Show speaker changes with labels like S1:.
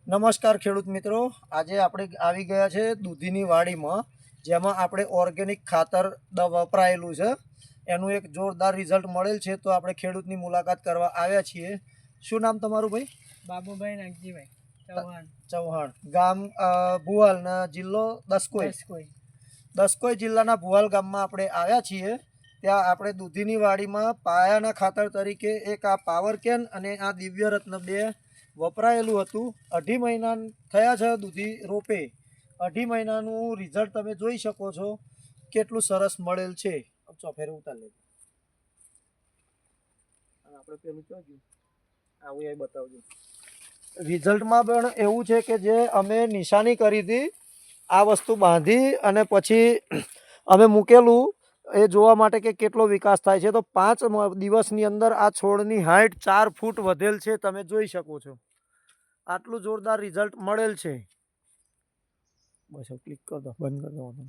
S1: નમસ્કાર ખેડૂત મિત્રો, આજે આપણે આવી ગયા છે દૂધીની વાડીમાં, જેમાં આપણે ઓર્ગેનિક ખાતર વપરાયેલું છે. એનું એક જોરદાર રિઝલ્ટ મળેલ છે. તો આપણે ખેડૂતની મુલાકાત કરવા આવ્યા છીએ. શું નામ તમારું ભાઈ?
S2: બાબુભાઈ નાગજીભાઈ ચૌહાણ.
S1: ચૌહાણ. ગામ ભુવાલ ને જિલ્લો દસકોઈ જિલ્લાના ભુવાલ ગામમાં આપણે આવ્યા છીએ. ત્યાં આપણે દૂધીની વાડીમાં પાયાના ખાતર તરીકે એક આ પાવર કેન અને આ દિવ્ય રત્ન 2 વપરાયેલું હતું. 2.5 મહિના થયા છે દૂધી રોપે. 2.5 મહિનાનું રિઝલ્ટ તમે જોઈ શકો છો, કેટલું સરસ મળેલ છે. ચોફેરે ઉતાર લેજો. આપણે પેલું ચોગ્યું આવું એ બતાવજો. રિઝલ્ટમાં પણ એવું છે કે જે અમે નિશાની કરી હતી, આ વસ્તુ બાંધી અને પછી અમે મૂકેલું એ જોવા માટે કે કેટલો વિકાસ થાય છે. તો 5 દિવસની અંદર આ છોડની હાઇટ 4 ફૂટ વધેલ છે. તમે જોઈ શકો છો. આટલું જોરદાર રિઝલ્ટ મળેલ છે. બસ ક્લિક કર દો, બંધ કરી દો.